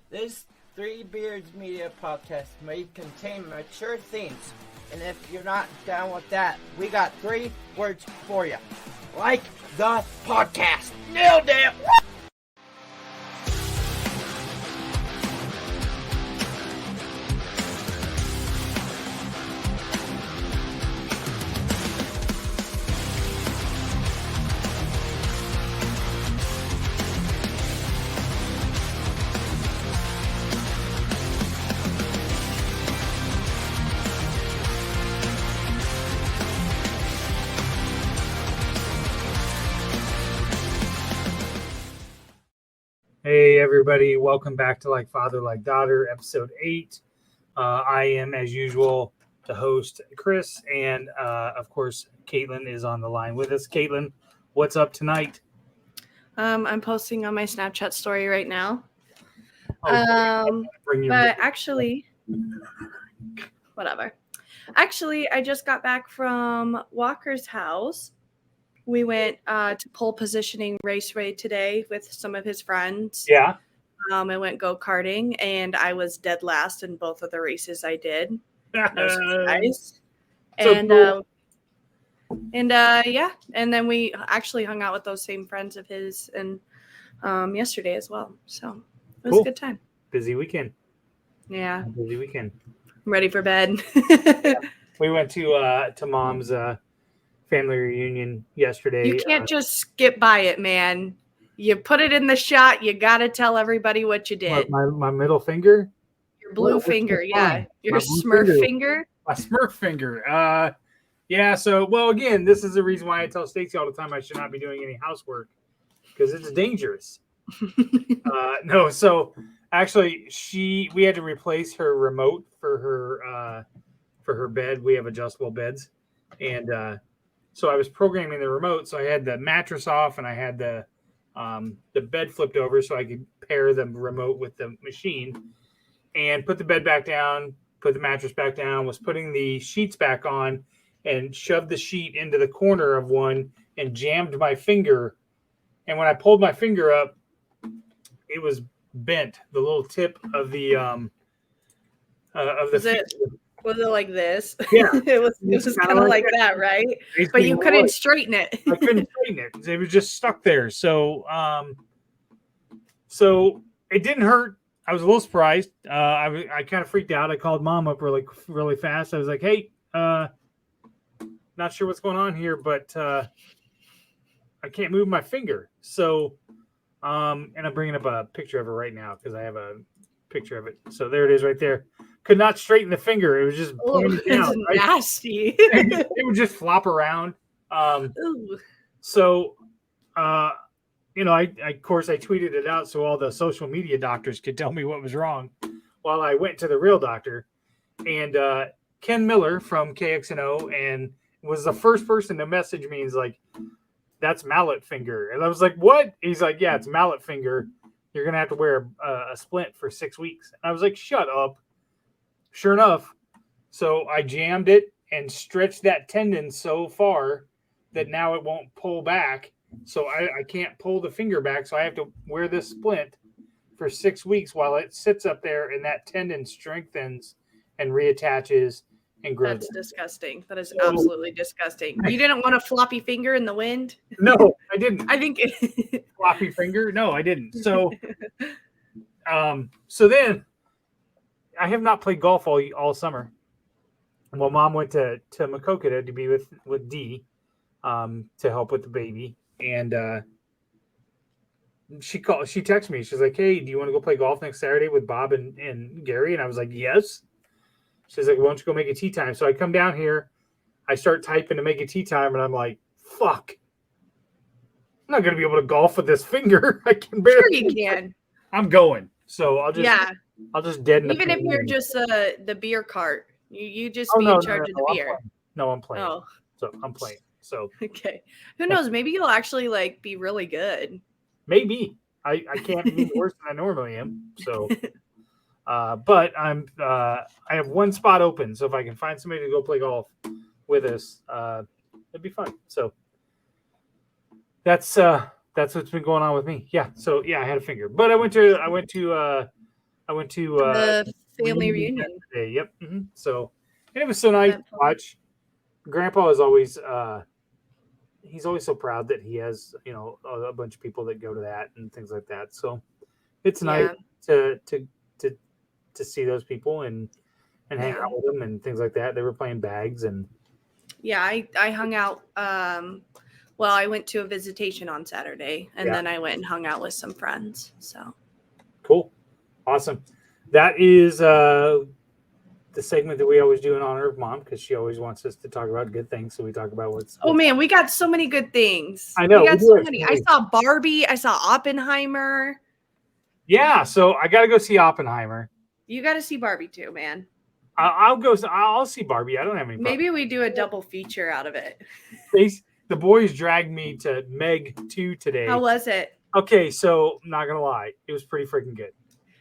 This Three Beards Media podcast may contain mature themes, and if you're not down with that, we got 3 words for you. Like the podcast. Nailed it! Hey everybody, welcome back to Like Father, Like Daughter, episode 8. I am, as usual, the host, Chris, and of course, Caitlin is on the line with us. Caitlin, what's up tonight? I'm posting on my Snapchat story right now. Whatever. Actually, I just got back from Walker's house. We went to pole positioning race today with some of his friends. Yeah. I went go-karting, and I was dead last in both of the races I did. No surprise. And then we actually hung out with those same friends of his and yesterday as well. So it was a good time. Busy weekend. Yeah. Busy weekend. I'm ready for bed. Yeah. We went to Mom's family reunion yesterday. You can't just skip by it, man. You put it in the shot. You got to tell everybody what you did. My middle finger? Your blue finger, yeah. Your Smurf finger. My Smurf finger. Yeah, so, well, again, this is the reason why I tell Stacey all the time I should not be doing any housework, because it's dangerous. So actually, we had to replace her remote for her bed. We have adjustable beds, and so I was programming the remote. So I had the mattress off, and I had the bed flipped over so I could pair the remote with the machine, and put the bed back down, put the mattress back down, was putting the sheets back on, and shoved the sheet into the corner of one and jammed my finger. And when I pulled my finger up, it was bent. The little tip of the Was it like this? Yeah. it was kind of like that, right? Basically, but you couldn't straighten it. I couldn't straighten it. It was just stuck there. So it didn't hurt. I was a little surprised. I kind of freaked out. I called Mom up really fast. I was like, hey, not sure what's going on here, but I can't move my finger. So, and I'm bringing up a picture of it right now because I have a picture of it. So there it is right there. Could not straighten the finger. It was just pointed down. Right? Nasty. It would just flop around. So, I of course I tweeted it out so all the social media doctors could tell me what was wrong. While I went to the real doctor, and Ken Miller from KXNO and was the first person to message me. He's like, "That's mallet finger," and I was like, "What?" He's like, "Yeah, it's mallet finger. You're gonna have to wear a splint for 6 weeks." And I was like, "Shut up." Sure enough, so I jammed it and stretched that tendon so far that now it won't pull back. So I can't pull the finger back. So I have to wear this splint for 6 weeks while it sits up there and that tendon strengthens and reattaches and grows. That's disgusting. That is absolutely disgusting. You didn't want a floppy finger in the wind? No, I didn't. I think floppy finger? No, I didn't. So so then I have not played golf all summer. Well, Mom went to Maquoketa to be with Dee to help with the baby. And she texted me. She's like, "Hey, do you want to go play golf next Saturday with Bob and Gary?" And I was like, "Yes." She's like, "Why don't you go make a tee time?" So I come down here. I start typing to make a tee time. And I'm like, fuck. I'm not going to be able to golf with this finger. I can barely. Sure you can. I'm going. So I'll just deaden even if you're just the beer cart. You just in charge of the beer. I'm playing. Oh. So I'm playing. So okay. Who knows? Maybe you'll actually be really good. Maybe. I can't be worse than I normally am. So but I have one spot open. So if I can find somebody to go play golf with us, it'd be fun. So that's what's been going on with me. Yeah. So yeah, I had a finger, but I went to I went to The family reunion. yesterday. Yep. So, and it was so nice to watch. Grandpa is always he's always so proud that he has, a bunch of people that go to that and things like that. So it's nice to see those people and hang out with them and things like that. They were playing bags and I hung out. Well, I went to a visitation on Saturday, and then I went and hung out with some friends. So cool, awesome. That is the segment that we always do in honor of Mom, because she always wants us to talk about good things. So we talk about what's Oh man, we got so many good things. I know. We got so many. I saw Barbie. I saw Oppenheimer. Yeah, so I got to go see Oppenheimer. You got to see Barbie too, man. I'll see Barbie. I don't have any problem. Maybe we do a double feature out of it. The boys dragged me to Meg 2 today. How was it? Okay, so I'm not gonna lie, it was pretty freaking good.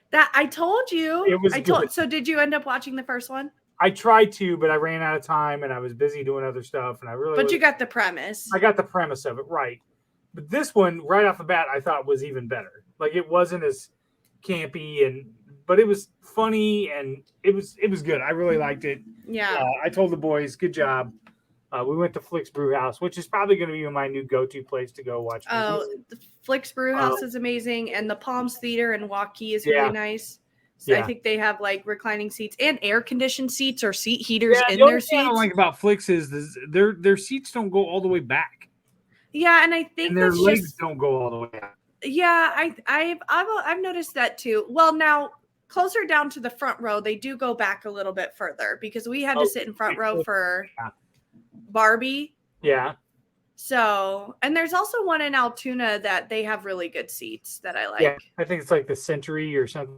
That I told you. It was good. So did you end up watching the first one? I tried to, but I ran out of time and I was busy doing other stuff. And you got the premise. I got the premise of it right. But this one, right off the bat, I thought was even better. Like it wasn't as campy but it was funny and it was good. I really liked it. Yeah. I told the boys, good job. We went to Flick's Brew House, which is probably going to be my new go-to place to go watch movies. Oh, the Flick's Brew House is amazing, and the Palms Theater in Waukee is really nice. So I think they have like reclining seats and air-conditioned seats or seat heaters in their seats. What I don't like about Flick's is their seats don't go all the way back. Yeah, and I think their legs don't go all the way out. Yeah, I've noticed that too. Well, now closer down to the front row, they do go back a little bit further because we had to sit in front row for Barbie. Yeah. So, and there's also one in Altoona that they have really good seats that I like. Yeah, I think it's like the Century or something.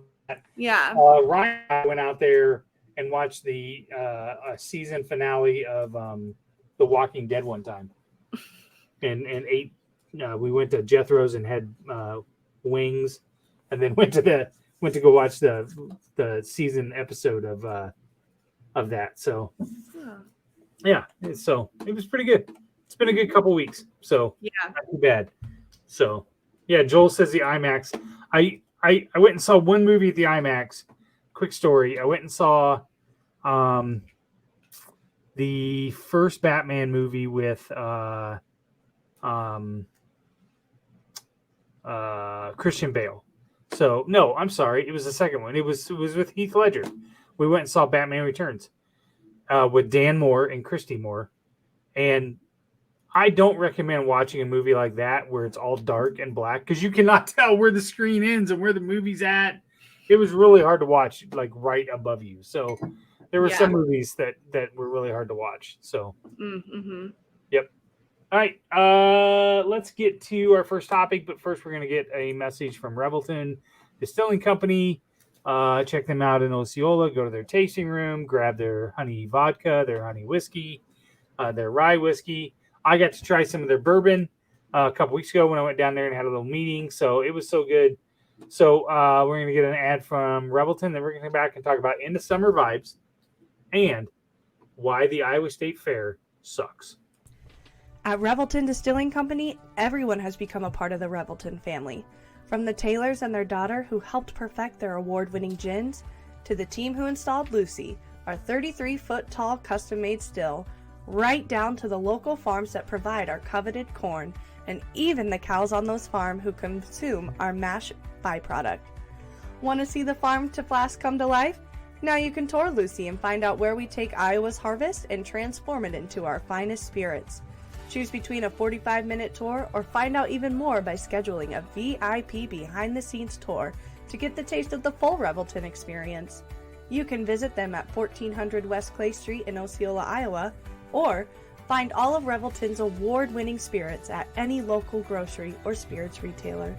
Yeah. Ryan and I went out there and watched the season finale of The Walking Dead one time, and ate. We went to Jethro's and had wings, and then went to go watch the season episode of that. So. Yeah, so it was pretty good. It's been a good couple weeks, so not too bad. So, yeah, Joel says the IMAX. I went and saw one movie at the IMAX. Quick story: I went and saw the first Batman movie with Christian Bale. So no, I'm sorry, it was the second one. It was with Heath Ledger. We went and saw Batman Returns. With Dan Moore and Christy Moore. And I don't recommend watching a movie like that where it's all dark and black because you cannot tell where the screen ends and where the movie's at. It was really hard to watch, like right above you. So there were some movies that were really hard to watch. So, Yep. All right. Let's get to our first topic. But first, we're going to get a message from Revelton Distilling Company. Check them out in Osceola. Go to their tasting room, grab their honey vodka, their honey whiskey, their rye whiskey. I got to try some of their bourbon a couple weeks ago when I went down there and had a little meeting. So it was so good. So we're going to get an ad from Revelton. Then we're going to come back and talk about end of summer vibes and why the Iowa State Fair sucks. At Revelton Distilling Company, everyone has become a part of the Revelton family. From the Taylors and their daughter who helped perfect their award-winning gins, to the team who installed Lucy, our 33-foot-tall custom-made still, right down to the local farms that provide our coveted corn, and even the cows on those farms who consume our mash byproduct. Want to see the farm to flask come to life? Now you can tour Lucy and find out where we take Iowa's harvest and transform it into our finest spirits. Choose between a 45-minute tour or find out even more by scheduling a VIP behind-the-scenes tour to get the taste of the full Revelton experience. You can visit them at 1400 West Clay Street in Osceola, Iowa, or find all of Revelton's award-winning spirits at any local grocery or spirits retailer.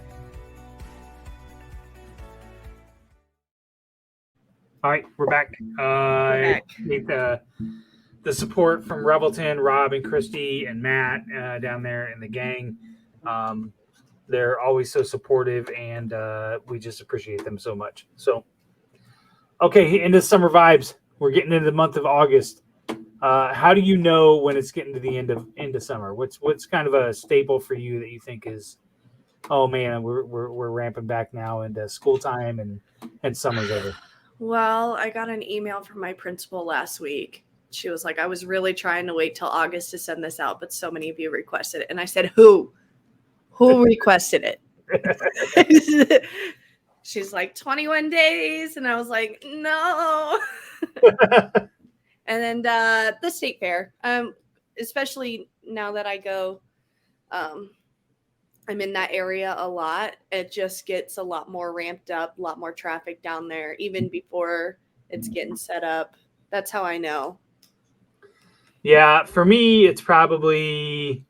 All right, we're back. Need the support from Revelton, Rob and Christy and Matt down there and the gang. They're always so supportive, and we just appreciate them so much. So, okay, into summer vibes. We're getting into the month of August. How do you know when it's getting to the end of summer? What's kind of a staple for you that you think is oh man, we're ramping back now into school time and summer's over. Well, I got an email from my principal last week. She was like, I was really trying to wait till August to send this out, but so many of you requested it. And I said, who? Who requested it? She's like, 21 days. And I was like, no. And then the state fair, especially now that I go, I'm in that area a lot. It just gets a lot more ramped up, a lot more traffic down there, even before it's getting set up. That's how I know. Yeah, for me, it's probably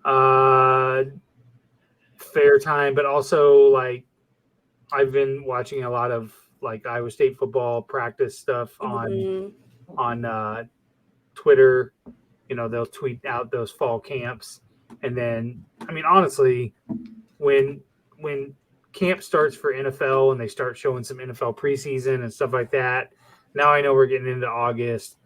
fair time, but also like I've been watching a lot of like Iowa State football practice stuff on Twitter. You know, they'll tweet out those fall camps. And then, I mean, honestly, when camp starts for NFL and they start showing some NFL preseason and stuff like that, now I know we're getting into August.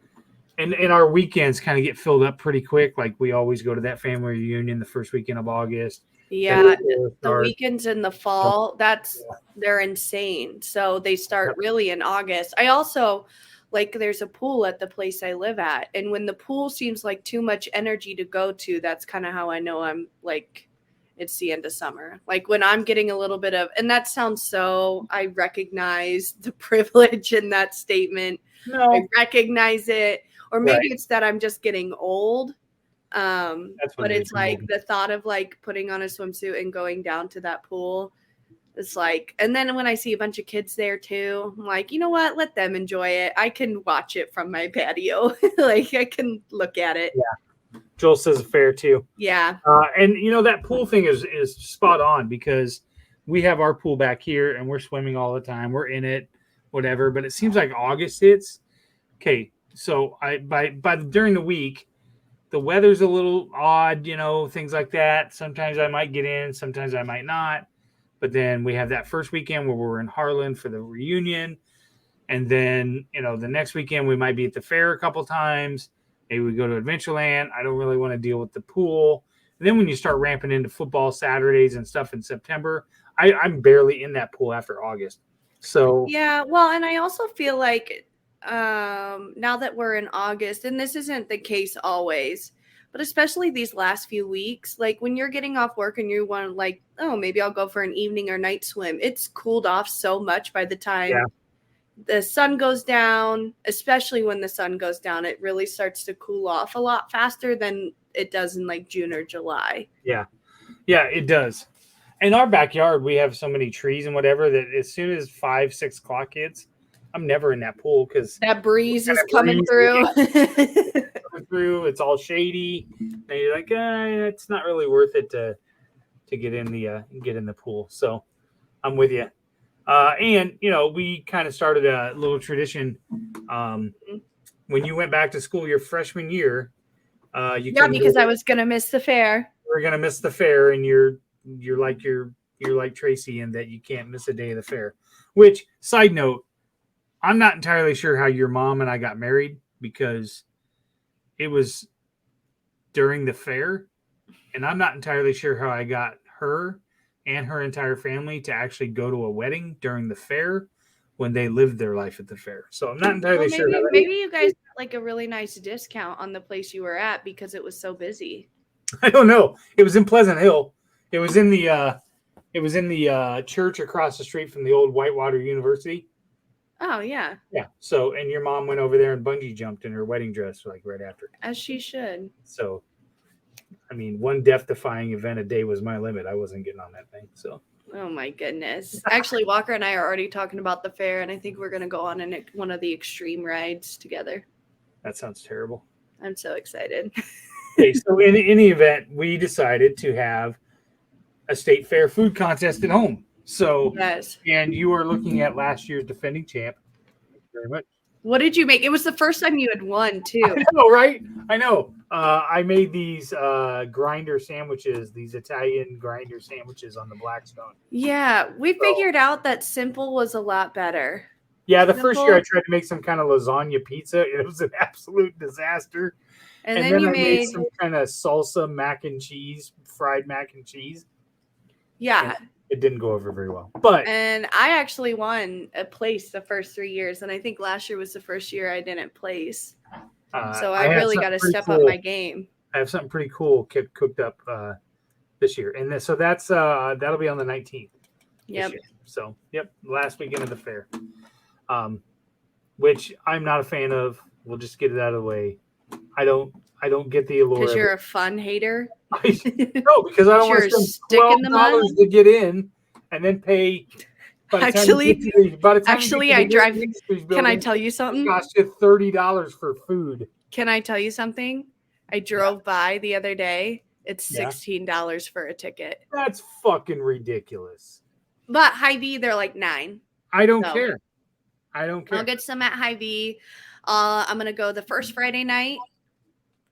And our weekends kind of get filled up pretty quick. Like we always go to that family reunion the first weekend of August. Yeah, the weekends in the fall, they're insane. So they start really in August. I also like there's a pool at the place I live at. And when the pool seems like too much energy to go to, that's kind of how I know I'm like, it's the end of summer. Like when I'm getting a little bit of, and that sounds so, I recognize the privilege in that statement. No. I recognize it. Or maybe it's that I'm just getting old. But it's like the thought of like putting on a swimsuit and going down to that pool. It's like, and then when I see a bunch of kids there too, I'm like, you know what? Let them enjoy it. I can watch it from my patio. Like I can look at it. Yeah. Joel says fair too. Yeah. And you know, that pool thing is spot on because we have our pool back here and we're swimming all the time. We're in it, whatever. But it seems like August hits. Okay. So during the week, the weather's a little odd, you know, things like that. Sometimes I might get in, sometimes I might not. But then we have that first weekend where we're in Harlan for the reunion. And then, you know, the next weekend we might be at the fair a couple times. Maybe we go to Adventureland. I don't really want to deal with the pool. And then when you start ramping into football Saturdays and stuff in September, I'm barely in that pool after August. So yeah, well, and I also feel like now that we're in August, and this isn't the case always, but especially these last few weeks, like when you're getting off work and you want to like, oh, maybe I'll go for an evening or night swim. It's cooled off so much by the time the sun goes down, especially when the sun goes down, it really starts to cool off a lot faster than it does in like June or July. Yeah, it does. In our backyard, we have so many trees and whatever that as soon as 5-6 o'clock hits, I'm never in that pool because that breeze is coming through. It's all shady, and you're like, it's not really worth it to get in the pool. So I'm with you. And you know, we kind of started a little tradition. When you went back to school your freshman year, because I was gonna miss the fair. We're gonna miss the fair, and you're like Tracy in that you can't miss a day of the fair. Which, side note, I'm not entirely sure how your mom and I got married because it was during the fair, and I'm not entirely sure how I got her and her entire family to actually go to a wedding during the fair when they lived their life at the fair. So I'm not entirely sure. Maybe you guys got like a really nice discount on the place you were at because it was so busy. I don't know. It was in Pleasant Hill. It was in the church across the street from the old Whitewater University. Oh, yeah. Yeah. So, and your mom went over there and bungee jumped in her wedding dress like right after. As she should. So, I mean, one death-defying event a day was my limit. I wasn't getting on that thing. So. Oh, my goodness. Actually, Walker and I are already talking about the fair, and I think we're going to go on one of the extreme rides together. That sounds terrible. I'm so excited. Okay, so in any event, we decided to have a state fair food contest at home. So, yes. And you are looking at last year's defending champ. Thank you very much. What did you make? It was the first time you had won, too. I know, right? I know. I made these grinder sandwiches, these Italian grinder sandwiches on the Blackstone. Yeah, we figured out that simple was a lot better. Yeah, the first year I tried to make some kind of lasagna pizza. It was an absolute disaster. And then I made some kind of salsa mac and cheese, fried mac and cheese. Yeah. It didn't go over very well. But And I actually won a place the first 3 years. And I think last year was the first year I didn't place. So I have really something got to pretty step cool. up my game. I have something pretty cool cooked up this year. And so that's that'll be on the 19th. Yep. So, last weekend of the fair. Which I'm not a fan of. We'll just get it out of the way. I don't get the allure. Because you're a fun hater. No, because I don't want to You're a spend stick in the mud? $12 to get in and then pay. Actually, I drive. Can I tell you It something? costs you $30 for food. Can I tell you something? I drove by the other day. It's Yeah. $16 for a ticket. That's fucking ridiculous. But Hy-Vee, they're like $9. I don't No. care. I don't care. I'll get some at Hy-Vee. I'm gonna go the first Friday night,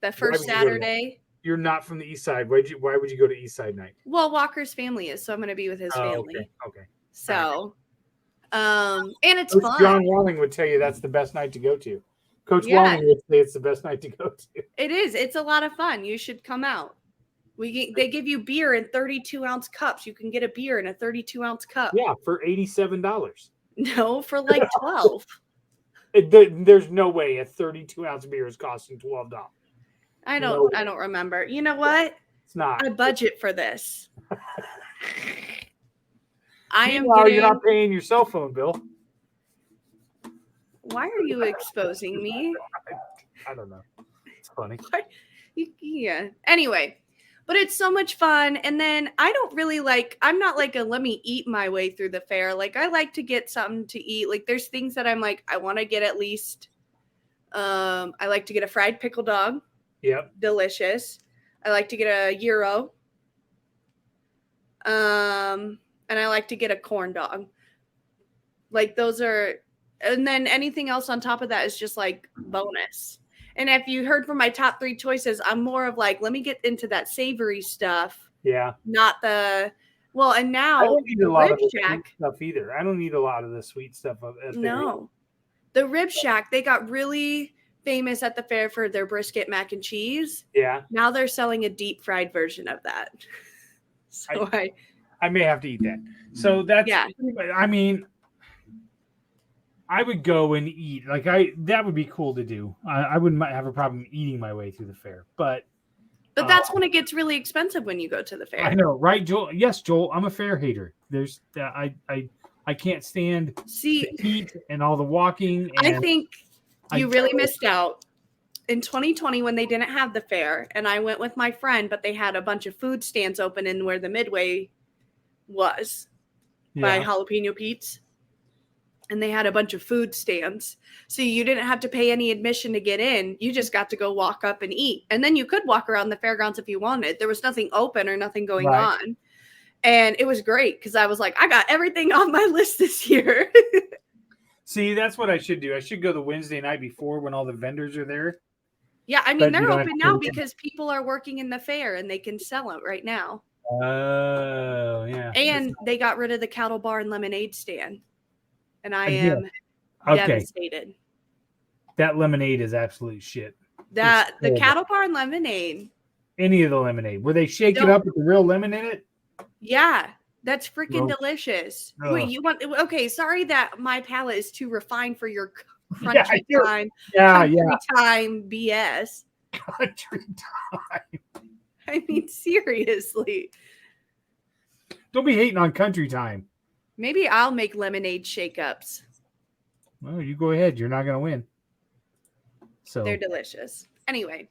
the first would you go to that? Saturday. You're not from the East Side. Why would you go to East Side night? Well, Walker's family is, so I'm gonna be with his family. Okay. So, and it's Coach fun. John Walling would tell you that's the best night to go to. Coach Yeah. Walling would say it's the best night to go to. It is. It's a lot of fun. You should come out. They give you beer in 32-ounce cups. You can get a beer in a 32-ounce cup. Yeah, for $87. No, for like 12. There's no way a 32-ounce beer is costing $12. I No. don't remember. You know what? It's not. I budget for this. I am Meanwhile, getting. you're not paying your cell phone bill. Why are you exposing me? I don't know. It's funny. Yeah. Anyway, but it's so much fun. And then I don't really I'm not like a let me eat my way through the fair. Like I like to get something to eat. Like there's things that I'm like, I want to get at least. I like to get a fried pickle dog. Yep. Delicious. I like to get a gyro. And I like to get a corn dog. Like those are, and then anything else on top of that is just like bonus. And if you heard from my top 3 choices, I'm more of like, let me get into that savory stuff, Yeah. not the, well, and I now don't need a lot of Rib the Shack. sweet stuff either. I don't need a lot of the sweet stuff. At the No, the Rib Shack, they got really famous at the fair for their brisket mac and cheese. Yeah. Now they're selling a deep fried version of that. So I may have to eat that. So that's, Yeah. I mean, I would go and eat. That would be cool to do. I wouldn't have a problem eating my way through the fair, but that's when it gets really expensive when you go to the fair. I know, right, Joel? Yes, Joel. I'm a fair hater. There's, I can't stand See, the heat and all the walking. And I think you I really don't- missed out in 2020 when they didn't have the fair, and I went with my friend, but they had a bunch of food stands open in where the Midway was by Yeah. Jalapeno Pete's. And they had a bunch of food stands. So you didn't have to pay any admission to get in. You just got to go walk up and eat. And then you could walk around the fairgrounds if you wanted. There was nothing open or nothing going Right. on. And it was great because I was like, I got everything on my list this year. See, that's what I should do. I should go the Wednesday night before when all the vendors are there. Yeah, I But mean, you they're don't have open to now pay them. because people are working in the fair and they can sell it right now. Oh, yeah. And they got rid of the cattle bar and lemonade stand. And I Again, am okay. devastated. That lemonade is absolute shit. That the horrible. cattle bar and lemonade. Any of the lemonade. Where they shake it Don't- up with the real lemon in it? Yeah, that's freaking Gross. delicious. Ugh. Wait, you want? Okay, sorry that my palate is too refined for your Yeah, crunchy you're- time, Yeah, country yeah. time BS. Country time. I mean, seriously. Don't be hating on country time. Maybe I'll make lemonade shake-ups. Well, you go ahead. You're not going to win. So They're delicious. Anyway,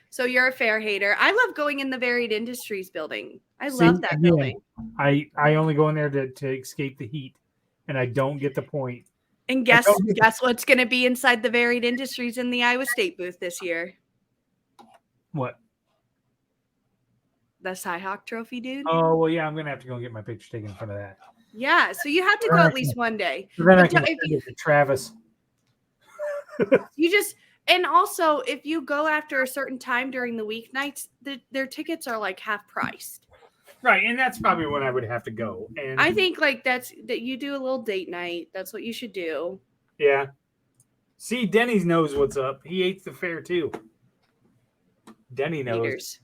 so you're a fair hater. I love going in the Varied Industries building. I See, love that again, building. I only go in there to escape the heat, and I don't get the point. And guess what's going to be inside the Varied Industries in the Iowa State booth this year? What? The Cyhawk Trophy, dude. Oh, well, yeah, I'm going to have to go get my picture taken in front of that. Yeah, so you have to go at least one day. So then I But can if send it to Travis. You just, and also if you go after a certain time during the weeknights, their tickets are like half priced. Right, and that's probably when I would have to go. And I think like that you do a little date night. That's what you should do. yeah. See, Denny knows what's up. He hates the fair too. Denny knows. Haters.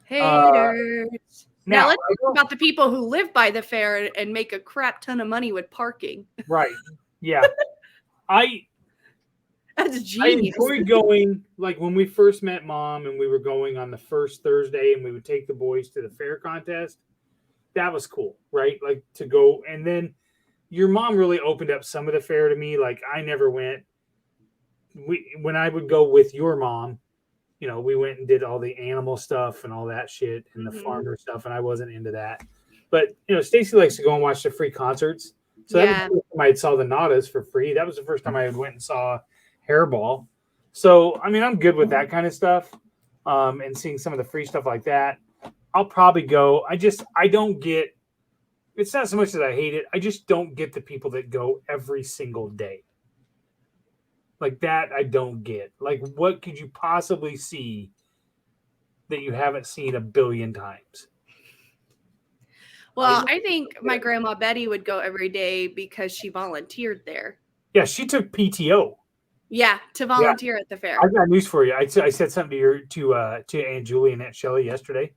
Haters. Now let's talk about the people who live by the fair and make a crap ton of money with parking. Right. Yeah. That's I genius. enjoyed going, like when we first met Mom and we were going on the first Thursday and we would take the boys to the fair contest. That was cool, right? Like to go. And then your mom really opened up some of the fair to me. Like I never went. When I would go with your mom, you know, we went and did all the animal stuff and all that shit and the farmer stuff. And I wasn't into that. But, you know, Stacy likes to go and watch the free concerts. So that was the first time I saw the Nadas for free. That was the first time I went and saw Hairball. So, I mean, I'm good with that kind of stuff, and seeing some of the free stuff like that. I'll probably go. I don't get, it's not so much that I hate it. I just don't get the people that go every single day. Like that, I don't get. Like, what could you possibly see that you haven't seen a billion times? Well, I think my grandma Betty would go every day because she volunteered there. Yeah, she took PTO. Yeah, to volunteer at the fair. I got news for you. I said something to Aunt Julie and Aunt Shelley yesterday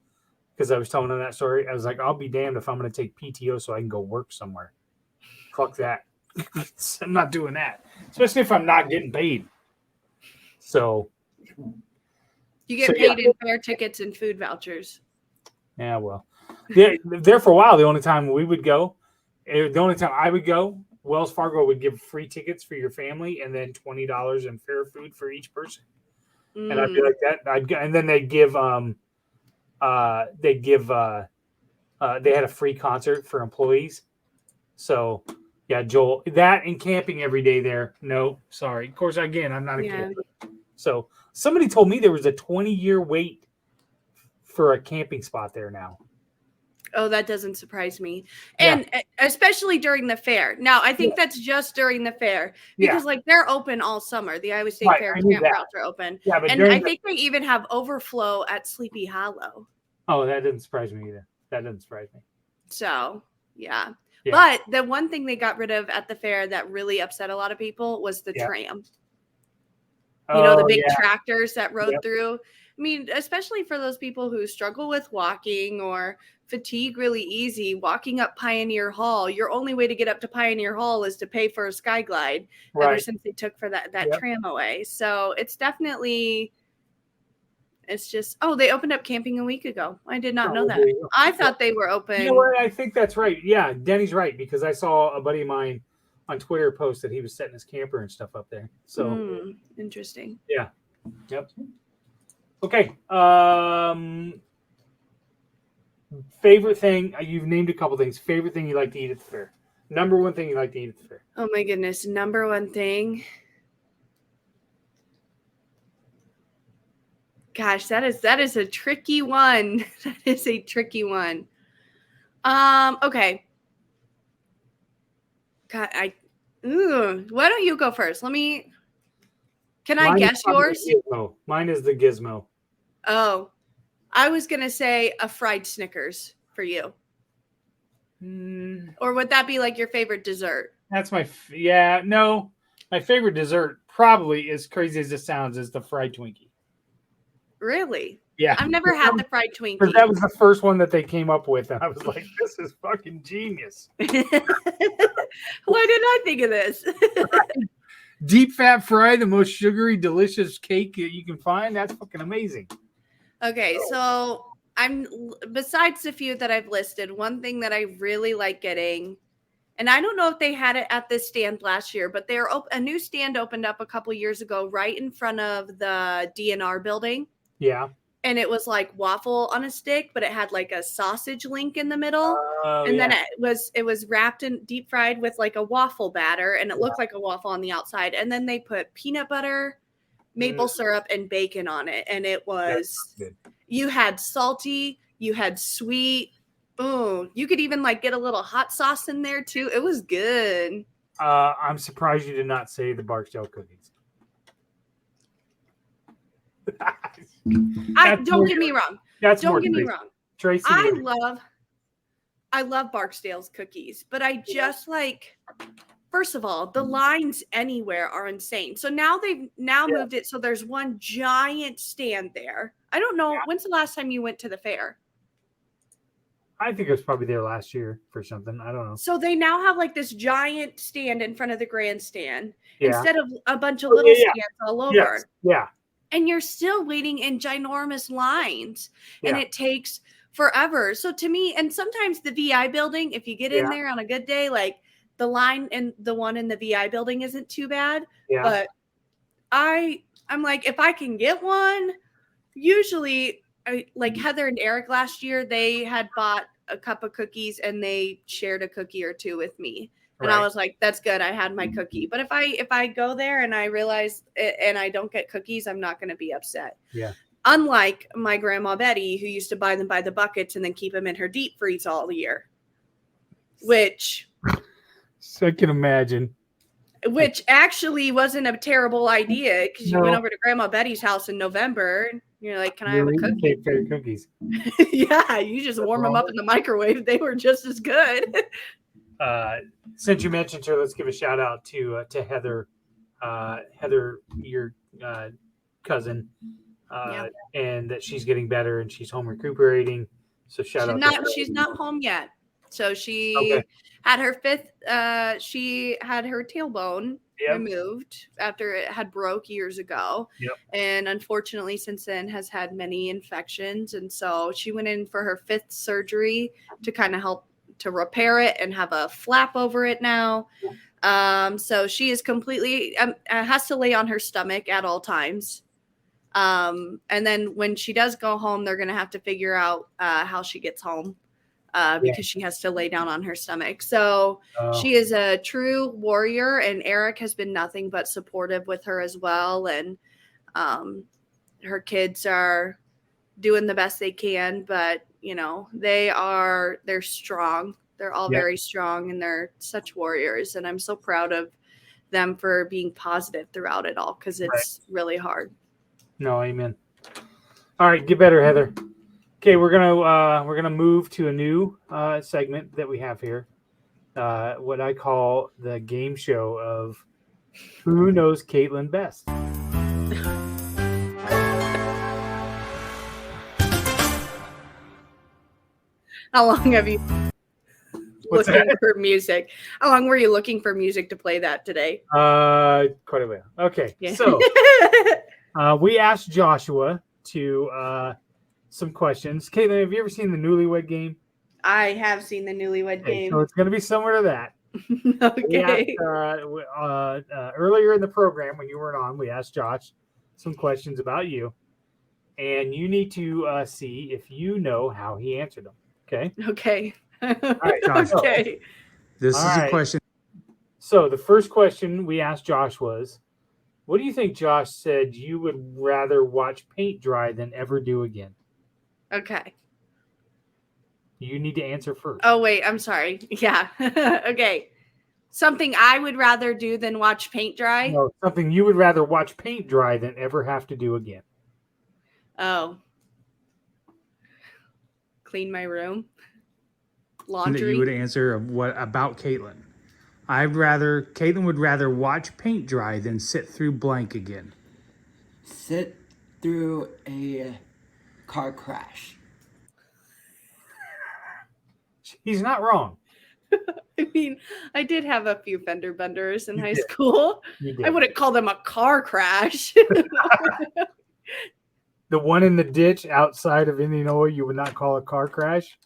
because I was telling them that story. I was like, I'll be damned if I'm going to take PTO so I can go work somewhere. Fuck that. I'm not doing that, especially if I'm not getting paid. So you get paid in fair tickets and food vouchers. Yeah, well, there for a while. The only time we would go, the only time I would go, Wells Fargo would give free tickets for your family and then $20 in fair food for each person. And I'd be like that. And then they had a free concert for employees. So yeah, Joel, that and camping every day there. No, sorry. Of course, again, I'm not a camper. So somebody told me there was a 20-year wait for a camping spot there now. Oh, that doesn't surprise me. And especially during the fair. Now, I think that's just during the fair because like they're open all summer. The Iowa State Fair campgrounds are open. Yeah, but and I think they even have overflow at Sleepy Hollow. Oh, that didn't surprise me either. That doesn't surprise me. So, yeah. But the one thing they got rid of at the fair that really upset a lot of people was the tram. You know, the big tractors that rode through. I mean, especially for those people who struggle with walking or fatigue really easy, walking up Pioneer Hall, your only way to get up to Pioneer Hall is to pay for a Sky Glide ever since they took for that tram away. So it's definitely, it's just, they opened up camping a week ago. I did not know that. I thought they were open. You know what? I think that's right. Yeah, Denny's right because I saw a buddy of mine on Twitter post that he was setting his camper and stuff up there. So interesting. Yeah. Yep. Okay. Favorite thing, you've named a couple things. Favorite thing you like to eat at the fair. Number one thing you like to eat at the fair. Oh my goodness. Number one thing. Gosh, that is a tricky one. That is a tricky one. Okay. God, why don't you go first? Can I guess yours? Mine is the gizmo. Oh, I was going to say a fried Snickers for you. Or would that be like your favorite dessert? That's my favorite dessert probably, as crazy as it sounds, is the fried Twinkie. Really? Yeah. I've never had the fried Twinkie. Because that was the first one that they came up with. And I was like, this is fucking genius. Why didn't I think of this? Deep fat fry, the most sugary, delicious cake that you can find. That's fucking amazing. Okay, so besides the few that I've listed, one thing that I really like getting, and I don't know if they had it at this stand last year, but a new stand opened up a couple years ago right in front of the DNR building. Yeah. And it was like waffle on a stick, but it had like a sausage link in the middle. Then it was wrapped in deep fried with like a waffle batter, and it looked like a waffle on the outside. And then they put peanut butter, maple syrup, and bacon on it. And it was, you had salty, you had sweet. Oh, you could even like get a little hot sauce in there too. It was good. I'm surprised you did not say the Barksdale cookies. Don't get me wrong. Don't get me wrong. Tracy, I love Barksdale's cookies, but I just like, first of all, the lines anywhere are insane. So now they've moved it so there's one giant stand there. I don't know. When's the last time you went to the fair? I think it was probably there last year for something. I don't know. So they now have like this giant stand in front of the grandstand Yeah. instead of a bunch of Oh, little yeah, yeah. stands all over. Yes. Yeah. And you're still waiting in ginormous lines, and Yeah. it takes forever. So to me, and sometimes the VI building, if you get in Yeah. there on a good day, like the line and the one in the VI building isn't too bad. Yeah. But I'm like, if I can get one, usually like Heather and Eric last year, they had bought a cup of cookies and they shared a cookie or two with me. And I Right. was like, that's good. I had my cookie. But if I go there and I realize and I don't get cookies, I'm not going to be upset. Yeah. Unlike my grandma Betty, who used to buy them by the buckets and then keep them in her deep freeze all year, which So I can imagine. actually wasn't a terrible idea because you went No. over to Grandma Betty's house in November. And you're like, can I have a Really? cookie? Cape Fear cookies. Yeah, you just warm them up in the microwave. They were just as good. Since you mentioned her, let's give a shout out to Heather. Heather, your cousin, Yeah. and that she's getting better and she's home recuperating. So shout out. to her. She's not home yet. So she Okay. had her fifth. She had her tailbone Yep. removed after it had broke years ago. Yep. And unfortunately, since then has had many infections, and so she went in for her fifth surgery to kind of help to repair it and have a flap over it now. So she is completely has to lay on her stomach at all times. And then when she does go home, they're going to have to figure out how she gets home because she has to lay down on her stomach. So she is a true warrior, and Eric has been nothing but supportive with her as well. And her kids are doing the best they can, but you know, they're strong. They're all very strong, and they're such warriors. And I'm so proud of them for being positive throughout it all, because it's really hard. No, amen. All right, get better, Heather. Okay, we're gonna move to a new segment that we have here. What I call the game show of Who Knows Caitlin Best. How long have you What's looking for music? How long were you looking for music to play that today? Quite a bit. Okay, Yeah. so we asked Joshua to some questions. Caitlin, have you ever seen the Newlywed Game? I have seen the Newlywed Game. So it's going to be similar to that. Okay. We asked, earlier in the program when you weren't on, we asked Josh some questions about you, and you need to see if you know how he answered them. Okay. Okay. All right, Josh. Okay. This All is right. a question. So the first question we asked Josh was, what do you think Josh said you would rather watch paint dry than ever do again? Okay. You need to answer first. Oh, wait. I'm sorry. Yeah. Okay. Something I would rather do than watch paint dry. No, something you would rather watch paint dry than ever have to do again. Oh. Clean my room. That Laundry. you would answer of what about Caitlin. Caitlin would rather watch paint dry than sit through blank again. Sit through a car crash. He's not wrong. I mean, I did have a few fender benders in You high did. school. You did. I wouldn't call them a car crash. The one in the ditch outside of Indianola, you would not call a car crash?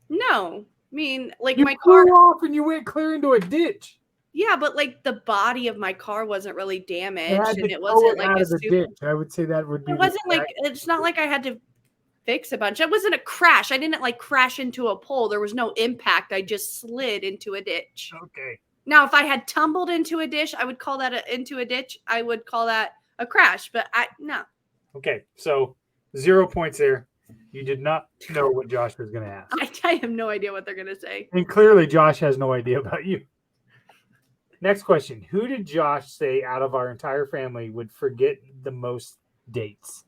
No. I mean, like You my car. flew off and you went clear into a ditch. Yeah, but like the body of my car wasn't really You damaged, had and to it tow wasn't it like out a of the super. ditch. I would say that would be. It wasn't like, it's not like I had to fix a bunch. It wasn't a crash. I didn't like crash into a pole. There was no impact. I just slid into a ditch. Okay. Now, if I had tumbled into a ditch, I would call that into a ditch. I would call that a crash. But no. Okay. So 0 points there. You did not know what Josh was going to ask. I have no idea what they're gonna say. And clearly, Josh has no idea about you. Next question. Who did Josh say out of our entire family would forget the most dates?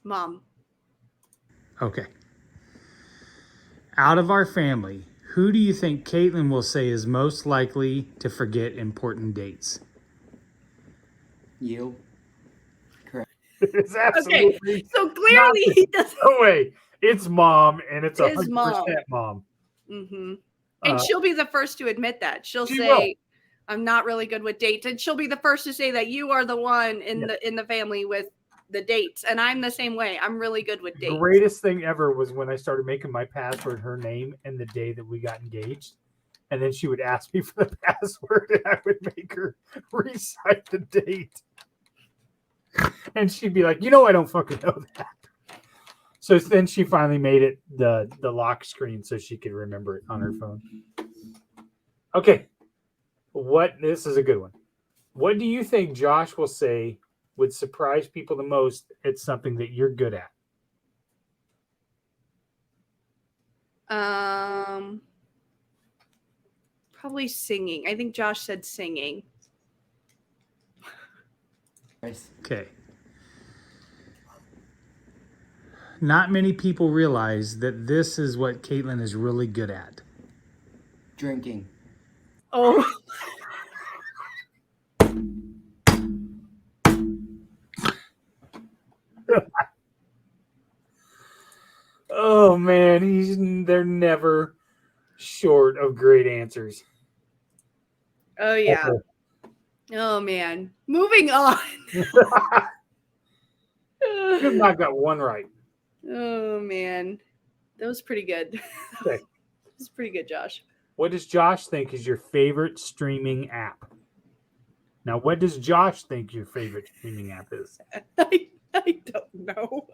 Mom. Okay. Out of our family, who do you think Caitlin will say is most likely to forget important dates? You. Correct. It's absolutely So clearly he doesn't. no way. It's mom, and it's His 100% mom. Mm-hmm. And she'll be the first to admit that. She'll she say, will. "I'm not really good with dates," and she'll be the first to say that you are the one in the family with the dates, and I'm the same way. I'm really good with The dates. greatest thing ever was when I started making my password her name and the day that we got engaged. And then she would ask me for the password, and I would make her recite the date. And she'd be like, I don't fucking know that. So then she finally made it the lock screen so she could remember it on her phone. Okay. This is a good one. What do you think Josh will say would surprise people the most at something that you're good at? Probably singing. I think Josh said singing. Okay. Not many people realize that this is what Caitlin is really good at. Drinking. Oh. Oh man, they're never short of great answers. Oh yeah. Oh man. Moving on. You've not got one right. Oh man. That was pretty good. Okay. That was pretty good, Josh. What does Josh think is your favorite streaming app? Now, what does Josh think your favorite streaming app is? I don't know.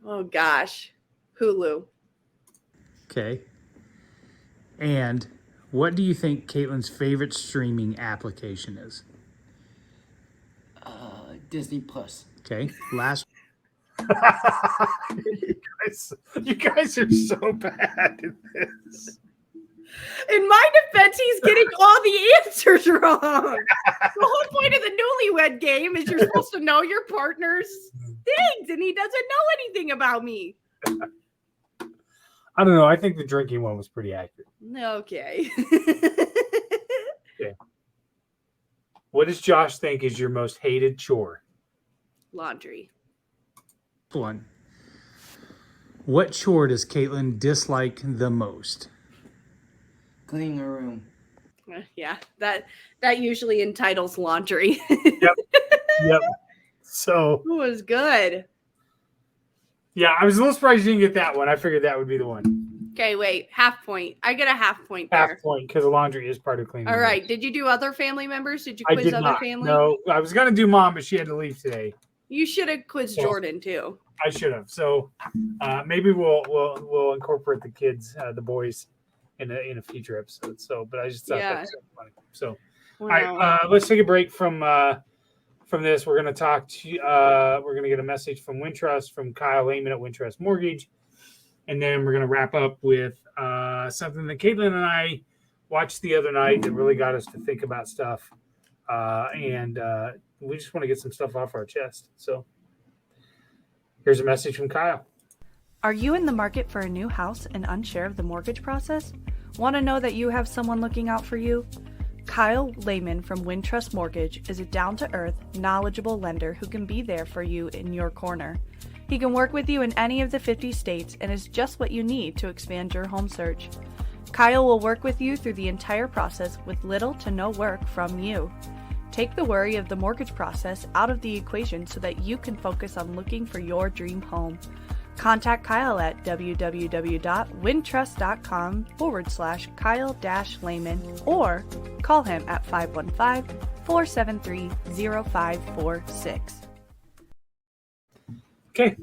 Oh gosh. Hulu. Okay. And what do you think Caitlin's favorite streaming application is? Disney Plus. Okay. Last. you guys are so bad at this. In my defense, he's getting all the answers wrong. The whole point of the newlywed game is you're supposed to know your partner's things, and he doesn't know anything about me. I don't know. I think the drinking one was pretty accurate. Okay. Okay. What does Josh think is your most hated chore? Laundry. One. What chore does Caitlin dislike the most? Cleaning her room. Yeah, that usually entitles laundry. Yep. So. It was good. Yeah, I was a little surprised you didn't get that one. I figured that would be the one. Okay, wait. Half point. I get a half point there. Half point because the laundry is part of cleaning. All right. Did you do other family members? Did you I quiz did other not. family? No, I was gonna do mom, but she had to leave today. You should have quizzed Yeah. Jordan too. I should have. So maybe we'll incorporate the kids, the boys, in a future episode. So, but I just thought Yeah. that's so funny. So, Wow. all right, let's take a break from this. We're gonna talk to. We're gonna get a message from Wintrust from Kyle Lehman at Wintrust Mortgage, and then we're gonna wrap up with something that Caitlin and I watched the other night that really got us to think about stuff, and we just want to get some stuff off our chest. So. Here's a message from Kyle. Are you in the market for a new house and unsure of the mortgage process? Want to know that you have someone looking out for you? Kyle Lehman from Wintrust Mortgage is a down-to-earth, knowledgeable lender who can be there for you in your corner. He can work with you in any of the 50 states and is just what you need to expand your home search. Kyle will work with you through the entire process with little to no work from you. Take the worry of the mortgage process out of the equation so that you can focus on looking for your dream home. Contact Kyle at www.wintrust.com/Kyle-Lehman or call him at 515-473-0546. Okay,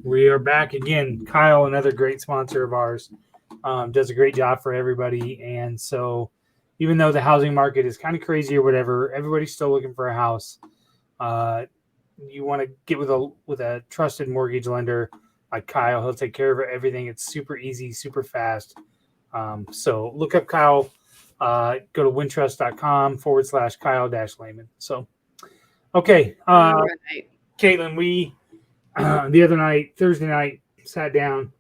we are back again. Kyle, another great sponsor of ours, does a great job for everybody. And so even though the housing market is kind of crazy or whatever, everybody's still looking for a house. You want to get with a trusted mortgage lender like Kyle. He'll take care of everything. It's super easy, super fast. So look up Kyle. Go to wintrust.com/Kyle-Lehman. So, okay. Right. Caitlin, we the other night, Thursday night, sat down,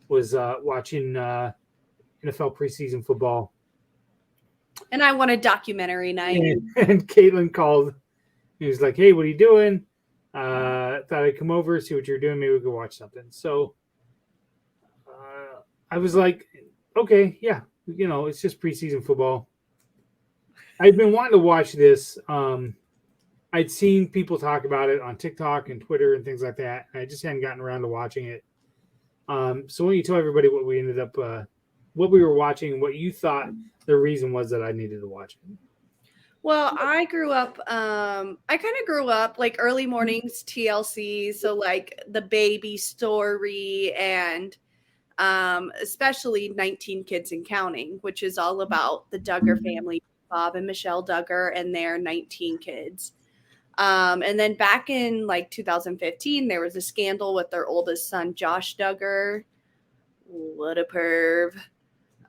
was watching NFL preseason football. And I want a documentary night. And Caitlin called. He was like, "Hey, what are you doing?" thought I'd come over, see what you're doing. Maybe we could watch something. So I was like, okay, yeah, it's just preseason football. I'd been wanting to watch this. I'd seen people talk about it on TikTok and Twitter and things like that. I just hadn't gotten around to watching it. So why don't you tell everybody what we ended up, what we were watching, what you thought the reason was that I needed to watch it? Well, I grew up, I kind of grew up like early mornings TLC. So like the Baby Story and especially 19 Kids and Counting, which is all about the Duggar family, Bob and Michelle Duggar and their 19 kids. And then back in like 2015, there was a scandal with their oldest son, Josh Duggar. What a perv.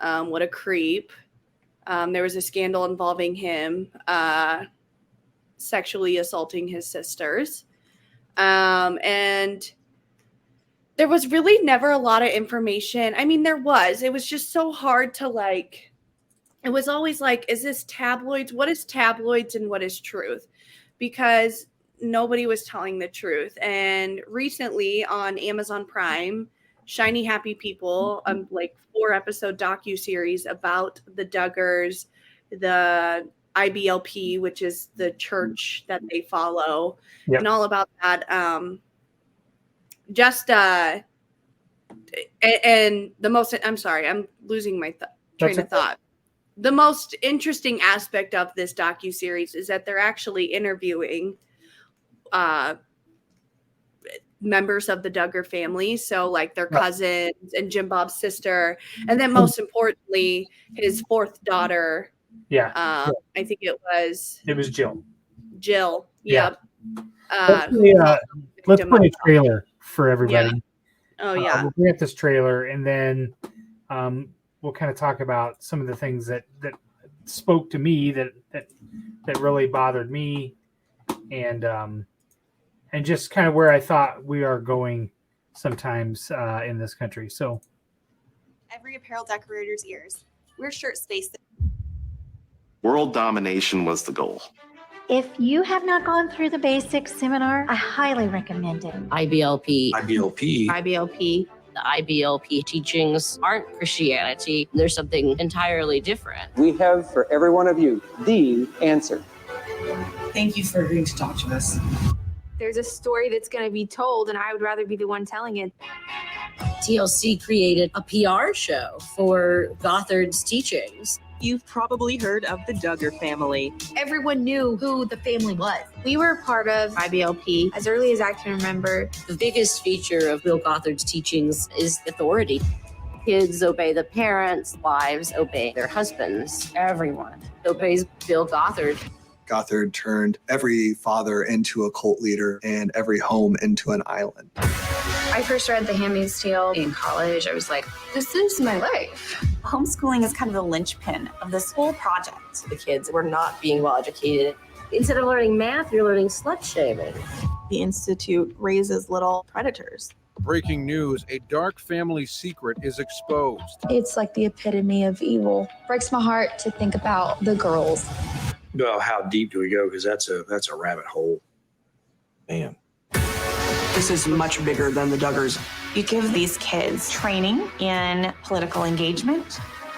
What a creep. There was a scandal involving him sexually assaulting his sisters. And there was really never a lot of information. I mean, it was just so hard to like, it was always like, is this tabloids? What is tabloids and what is truth? Because nobody was telling the truth. And recently on Amazon Prime, Shiny Happy People, like 4-episode docuseries about the Duggars, the IBLP, which is the church that they follow, and all about that. And the most, I'm sorry, I'm losing my train of thought. The most interesting aspect of this docuseries is that they're actually interviewing members of the Duggar family. So like their cousins and Jim Bob's sister. And then most importantly, his fourth daughter. Yeah. I think it was Jill. Jill. Yeah. Yep. Let's play a trailer for everybody. Yeah. Oh yeah. We'll bring up this trailer and then we'll kind of talk about some of the things that spoke to me that really bothered me and just kind of where I thought we are going sometimes in this country. So every apparel decorator's ears. Wear shirt space. World domination was the goal. If you have not gone through the basics seminar, I highly recommend it. IBLP. IBLP. The IBLP teachings aren't Christianity. There's something entirely different. We have for every one of you the answer. Thank you for agreeing to talk to us. There's a story that's going to be told, and I would rather be the one telling it. TLC created a PR show for Gothard's teachings. You've probably heard of the Duggar family. Everyone knew who the family was. We were part of IBLP as early as I can remember. The biggest feature of Bill Gothard's teachings is authority. Kids obey the parents, wives obey their husbands. Everyone obeys Bill Gothard. Gothard turned every father into a cult leader and every home into an island. I first read The Handmaid's Tale in college. I was like, this is my life. Homeschooling is kind of the linchpin of this whole project. The kids were not being well educated. Instead of learning math, you're learning slut shaming. The Institute raises little predators. Breaking news, a dark family secret is exposed. It's like the epitome of evil. Breaks my heart to think about the girls. Well, how deep do we go? Because that's a rabbit hole. Man. This is much bigger than the Duggars. You give these kids training in political engagement.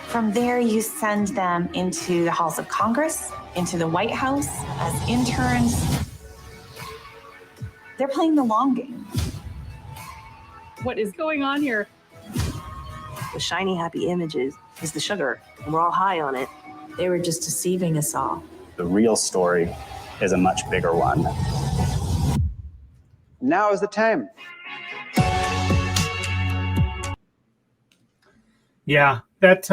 From there, you send them into the halls of Congress, into the White House as interns. They're playing the long game. What is going on here? The shiny, happy images is the sugar, and we're all high on it. They were just deceiving us all. The real story is a much bigger one. Now is the time. Yeah, that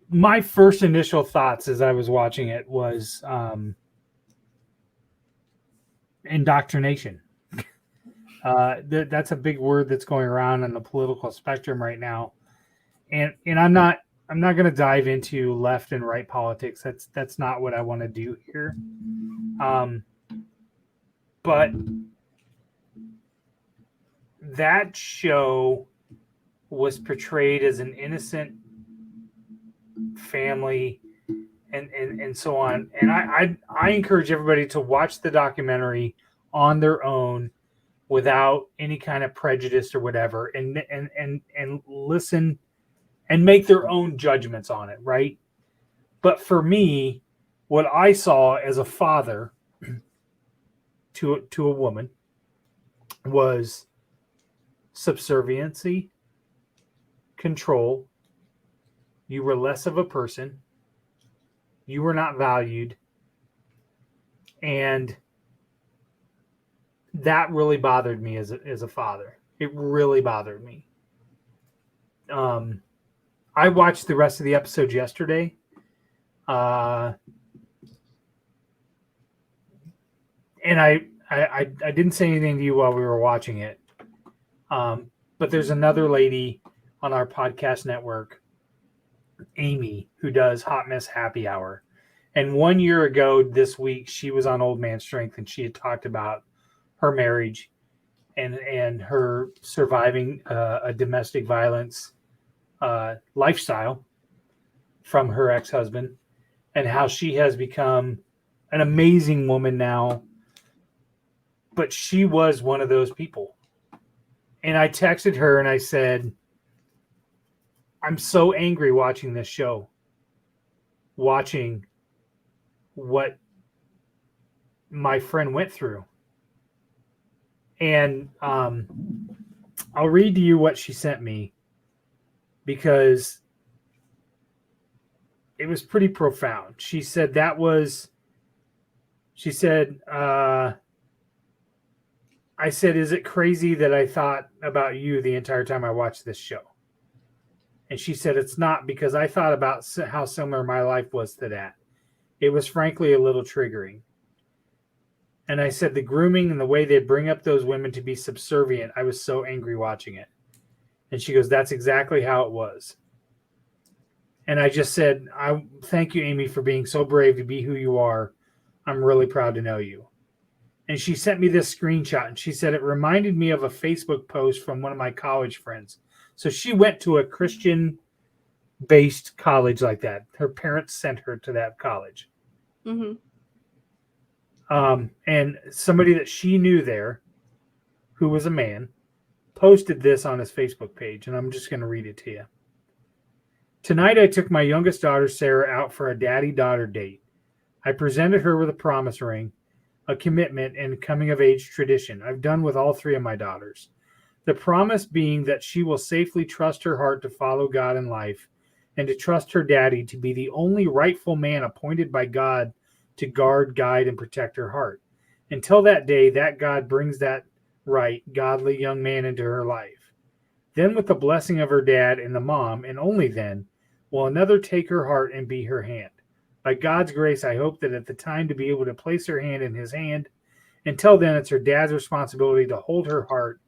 my first initial thoughts as I was watching it was indoctrination. That's a big word that's going around on the political spectrum right now, and I'm not going to dive into left and right politics. That's not what I want to do here. But that show was portrayed as an innocent family and so on. And I encourage everybody to watch the documentary on their own without any kind of prejudice or whatever, and listen and make their own judgments on it, right? But for me, what I saw as a father to a woman was subserviency, control. You were less of a person. You were not valued. And that really bothered me as a father. It really bothered me. I watched the rest of the episodes yesterday. And I didn't say anything to you while we were watching it. But there's another lady on our podcast network, Amy, who does Hot Mess Happy Hour. And 1 year ago this week, she was on Old Man Strength, and she had talked about her marriage and her surviving a domestic violence lifestyle from her ex-husband, and how she has become an amazing woman now. But she was one of those people. And I texted her and I said, I'm so angry watching this show, watching what my friend went through. And I'll read to you what she sent me, because it was pretty profound. She said, I said, is it crazy that I thought about you the entire time I watched this show? And she said, it's not, because I thought about how similar my life was to that. It was frankly a little triggering. And I said, the grooming and the way they bring up those women to be subservient, I was so angry watching it. And she goes, that's exactly how it was. And I just said, I thank you, Amy, for being so brave to be who you are. I'm really proud to know you. And she sent me this screenshot, and she said it reminded me of a Facebook post from one of my college friends. So she went to a Christian-based college like that. Her parents sent her to that college. Mm-hmm. And somebody that she knew there, who was a man, posted this on his Facebook page, and I'm just going to read it to you. Tonight, I took my youngest daughter, Sarah, out for a daddy-daughter date. I presented her with a promise ring, a commitment, and coming-of-age tradition I've done with all three of my daughters. The promise being that she will safely trust her heart to follow God in life, and to trust her daddy to be the only rightful man appointed by God to guard, guide, and protect her heart. Until that day, that God brings that right, godly young man into her life. Then, with the blessing of her dad and the mom, and only then, will another take her heart and be her hand. By God's grace, I hope that at the time to be able to place her hand in his hand. Until then, it's her dad's responsibility to hold her heart.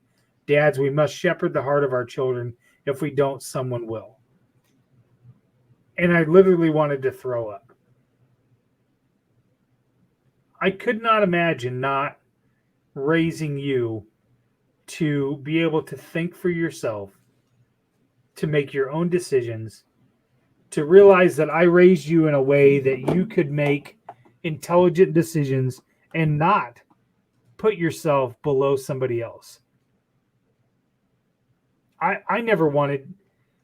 Dads, we must shepherd the heart of our children. If we don't, someone will. And I literally wanted to throw up. I could not imagine not raising you to be able to think for yourself, to make your own decisions, to realize that I raised you in a way that you could make intelligent decisions and not put yourself below somebody else. I never wanted.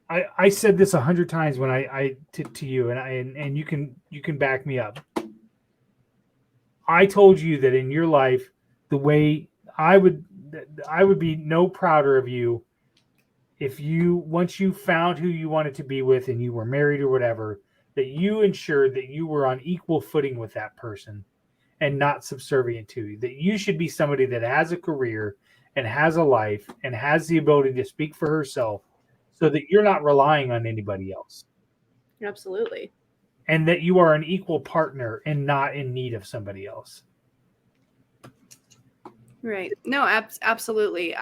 I said this 100 times when I to you, and you can back me up. I told you that in your life, the way I would be no prouder of you if you, once you found who you wanted to be with and you were married or whatever, that you ensured that you were on equal footing with that person and not subservient to you. That you should be somebody that has a career and has a life and has the ability to speak for herself, so that you're not relying on anybody else. Absolutely. And that you are an equal partner and not in need of somebody else. Right. No, absolutely.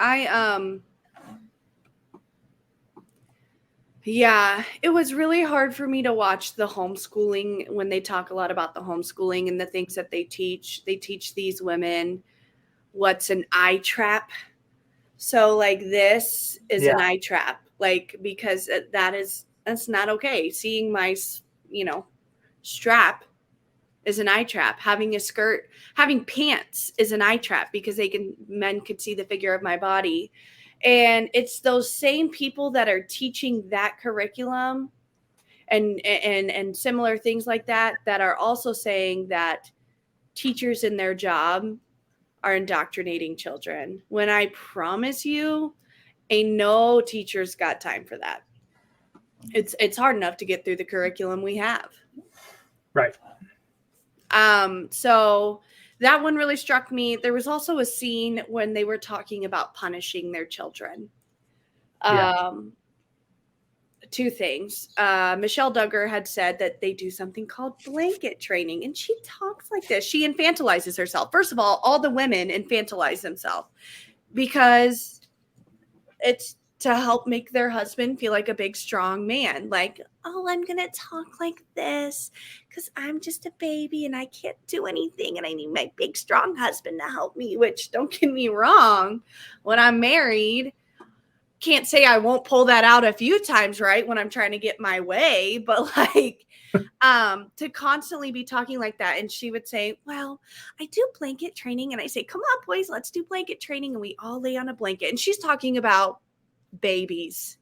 Yeah, it was really hard for me to watch the homeschooling when they talk a lot about the homeschooling and the things that they teach. They teach these women what's an eye trap. So like this is an eye trap, like, because that's not okay. Seeing my, strap is an eye trap. Having a skirt, having pants is an eye trap because men could see the figure of my body. And it's those same people that are teaching that curriculum and similar things like that are also saying that teachers in their job are indoctrinating children. When I promise you, ain't no teacher's got time for that. It's hard enough to get through the curriculum we have. Right. So that one really struck me. There was also a scene when they were talking about punishing their children. Two things. Michelle Duggar had said that they do something called blanket training, and she talks like this. She infantilizes herself. First of all the women infantilize themselves because it's to help make their husband feel like a big, strong man. Like, oh, I'm going to talk like this because I'm just a baby and I can't do anything and I need my big, strong husband to help me, which, don't get me wrong, when I'm married, can't say I won't pull that out a few times, right, when I'm trying to get my way, but like to constantly be talking like that. And she would say, well, I do blanket training. And I say, come on, boys, let's do blanket training. And we all lay on a blanket. And she's talking about babies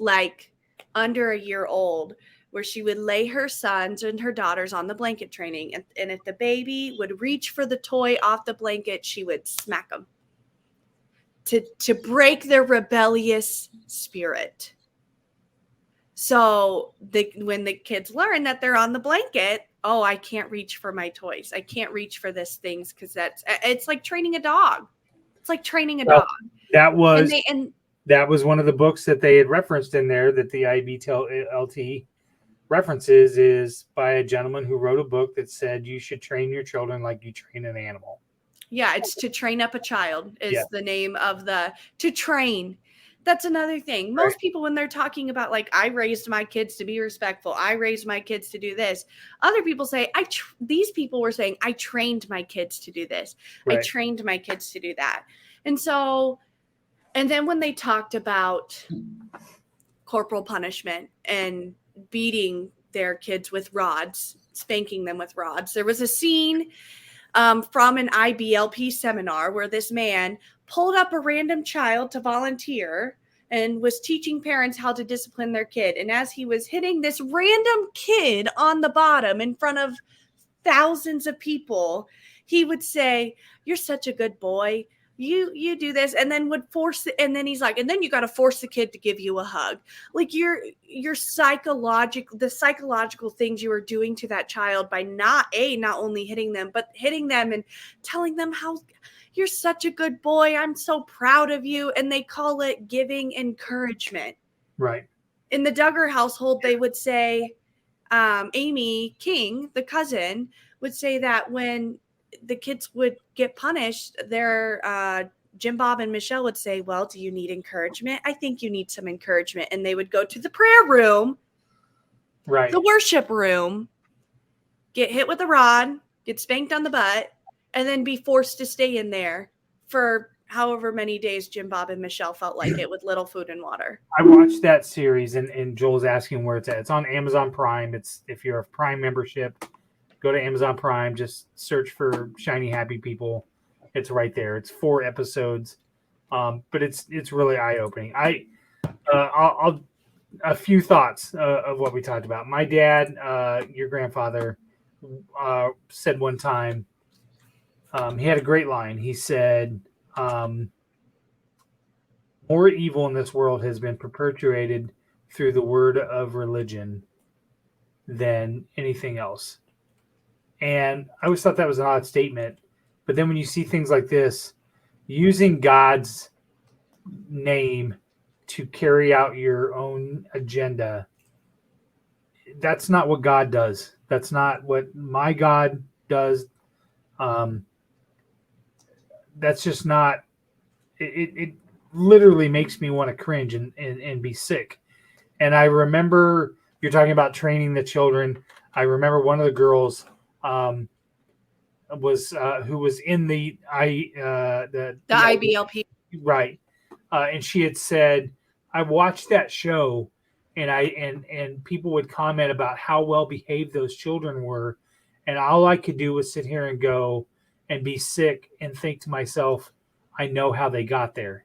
like under a year old, where she would lay her sons and her daughters on the blanket training. And if the baby would reach for the toy off the blanket, she would smack them to break their rebellious spirit. So when the kids learn that they're on the blanket, oh, I can't reach for my toys. I can't reach for this things because it's like training a dog. It's like training a dog. That was that was one of the books that they had referenced in there that the IBLT references is by a gentleman who wrote a book that said you should train your children like you train an animal. Yeah, it's To Train Up a Child is the name of to train. That's another thing. Most people, when they're talking about like, I raised my kids to be respectful, I raised my kids to do this. Other people say, these people were saying, I trained my kids to do this. Right. I trained my kids to do that. And so, and then when they talked about corporal punishment and beating their kids with rods, spanking them with rods, there was a scene from an IBLP seminar where this man pulled up a random child to volunteer and was teaching parents how to discipline their kid. And as he was hitting this random kid on the bottom in front of thousands of people, he would say, "You're such a good boy. You do this," and then would force it. And then he's like, and then you got to force the kid to give you a hug. Like the psychological things you were doing to that child by not only hitting them, but hitting them and telling them how you're such a good boy. I'm so proud of you. And they call it giving encouragement. Right. In the Duggar household, they would say, Amy King, the cousin, would say that when the kids would get punished, their Jim Bob and Michelle would say, well, do you need encouragement? I think you need some encouragement. And they would go to the prayer room, right, the worship room, get hit with a rod, get spanked on the butt, and then be forced to stay in there for however many days Jim Bob and Michelle felt like it, with little food and water. I watched that series, and Joel's asking where it's at. It's on Amazon Prime. It's, if you're a Prime membership, go to Amazon Prime, just search for Shiny Happy People. It's right there. It's 4 episodes, but it's really eye-opening. I'll a few thoughts of what we talked about. My dad, your grandfather, said one time, he had a great line. He said, more evil in this world has been perpetuated through the word of religion than anything else. And I always thought that was an odd statement. But then when you see things like this, using God's name to carry out your own agenda, that's not what God does. That's not what my God does. That's just not, it literally makes me want to cringe and be sick. And I remember, you're talking about training the children. I remember one of the girls who was in the IBLP, right, and she had said, I watched that show and people would comment about how well behaved those children were, and all I could do was sit here and go and be sick and think to myself, I know how they got there.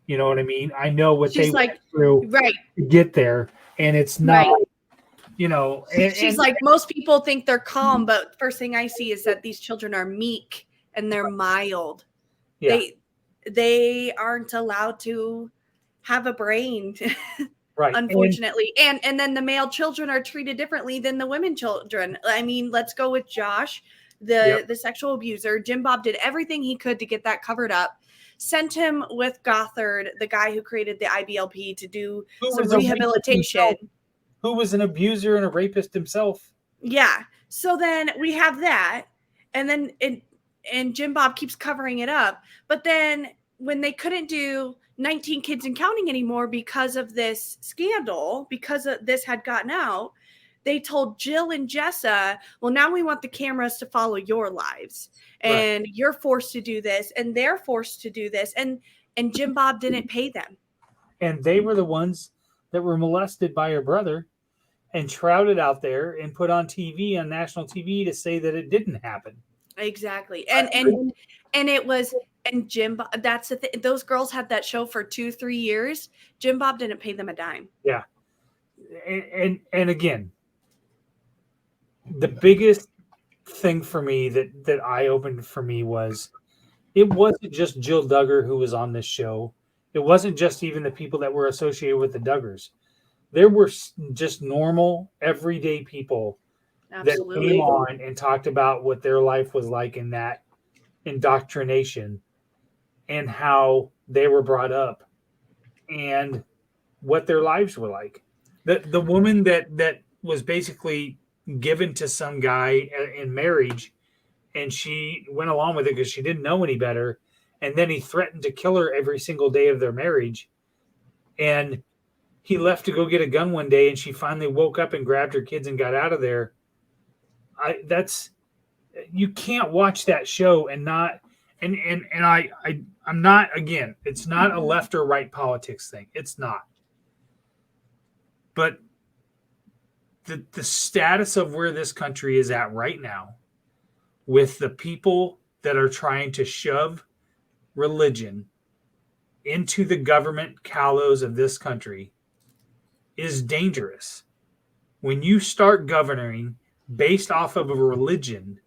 You know what I mean? I know what She's they like, went through right. to get there, and it's not, Right. you know. She's like, most people think they're calm, but first thing I see is that these children are meek and they're mild. Yeah. They aren't allowed to have a brain, Right. unfortunately. And then the male children are treated differently than the women children. I mean, let's go with Josh, the sexual abuser. Jim Bob did everything he could to get that covered up. Sent him with Gothard, the guy who created the IBLP, to do some rehabilitation. Who was an abuser and a rapist himself. Yeah. So then we have that. And then and Jim Bob keeps covering it up. But then when they couldn't do 19 Kids and Counting anymore because of this scandal, because this had gotten out, they told Jill and Jessa, well, now we want the cameras to follow your lives. And you're forced to do this. And they're forced to do this. And Jim Bob didn't pay them. And they were the ones that were molested by her brother and shrouded out there and put on TV, on national TV, to say that it didn't happen. Exactly. And it was, and Jim Bob, that's the thing. Those girls had that show for 2-3 years. Jim Bob didn't pay them a dime. Yeah. And again, the biggest thing for me that eye-opened for me was, it wasn't just Jill Duggar who was on this show. It wasn't just even the people that were associated with the Duggars. There were just normal, everyday people that came on and talked about what their life was like in that indoctrination and how they were brought up and what their lives were like. The woman that was basically given to some guy in marriage, and she went along with it because she didn't know any better, and then he threatened to kill her every single day of their marriage, and he left to go get a gun one day, and she finally woke up and grabbed her kids and got out of there. You can't watch that show and not, I'm not, again, it's not a left or right politics thing. It's not. But the status of where this country is at right now, with the people that are trying to shove religion into the government callows of this country, is dangerous. When you start governing based off of a religion,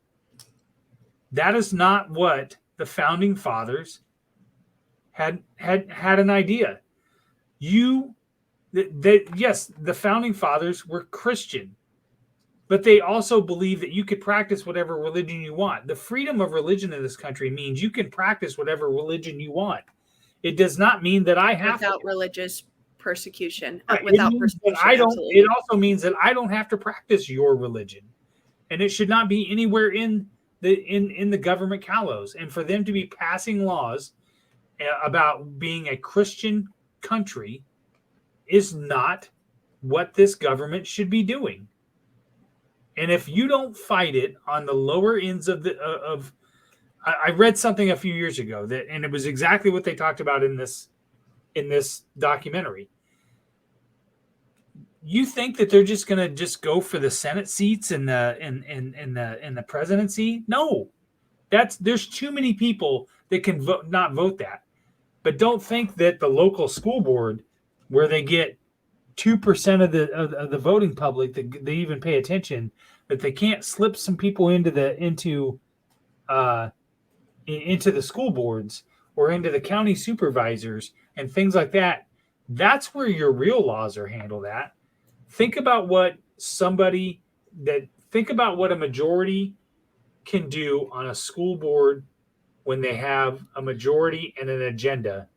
that is not what the founding fathers had an idea. Yes, the founding fathers were Christian, but they also believed that you could practice whatever religion you want. The freedom of religion in this country means you can practice whatever religion you want. It does not mean that I have without religious persecution. Right. Without persecution, absolutely. It also means that I don't have to practice your religion, and it should not be anywhere in the government callows. And for them to be passing laws about being a Christian country is not what this government should be doing. And if you don't fight it on the lower ends of I read something a few years ago and it was exactly what they talked about in this documentary. You think that they're just going to go for the Senate seats and the presidency? No, there's too many people that can not vote that. But don't think that the local school board, where they get 2% of the voting public that they even pay attention, that they can't slip some people into the school boards or into the county supervisors and things like that. That's where your real laws are handled at. Think about what a majority can do on a school board when they have a majority and an agenda.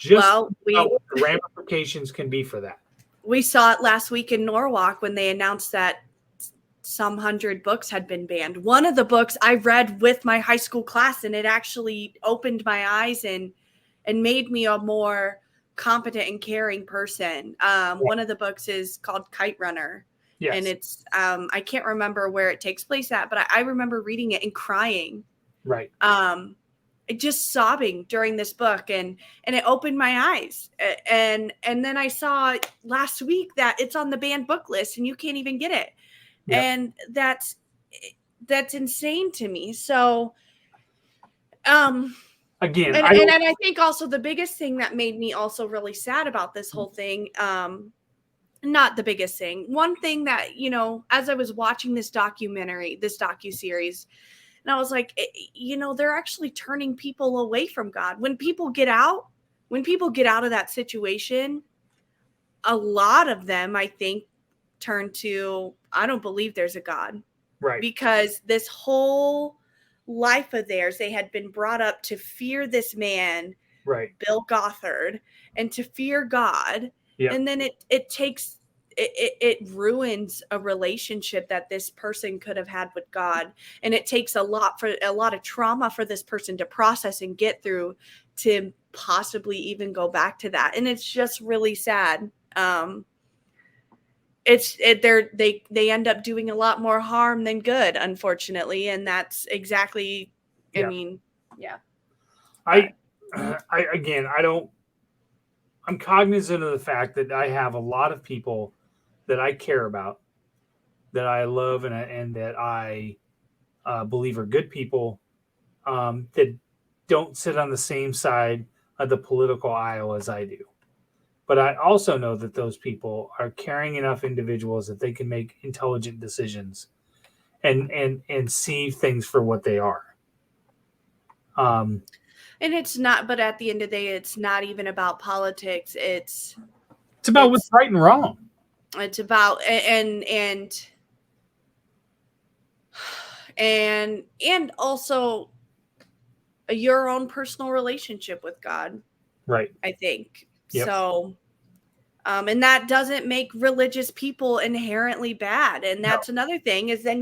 What the ramifications can be for that. We saw it last week in Norwalk when they announced that some 100 books had been banned. One of the books I read with my high school class, and it actually opened my eyes and made me a more competent and caring person. One of the books is called Kite Runner. Yes. And it's I can't remember where it takes place at, but I remember reading it and crying. Right. just sobbing during this book, and it opened my eyes. And then I saw last week that it's on the banned book list and you can't even get it. Yep. And that's insane to me. So again, and I think also the biggest thing that made me also really sad about this whole thing, not the biggest thing, one thing that, as I was watching this docuseries, and I was like, they're actually turning people away from God. When people get out of that situation, a lot of them, I think, turn to, I don't believe there's a God. Right. Because this whole life of theirs, they had been brought up to fear this man, right, Bill Gothard, and to fear God. Yep. And then it ruins a relationship that this person could have had with God. And it takes a lot of trauma for this person to process and get through to possibly even go back to that. And it's just really sad. They end up doing a lot more harm than good, unfortunately. And that's exactly, I'm cognizant of the fact that I have a lot of people that I care about, that I love, and that I believe are good people, that don't sit on the same side of the political aisle as I do. But I also know that those people are caring enough individuals that they can make intelligent decisions and see things for what they are. And it's not, but at the end of the day, it's not even about politics. It's about what's right and wrong. It's about and also your own personal relationship with God. Right. I think. Yep. So, and that doesn't make religious people inherently bad. And that's another thing is then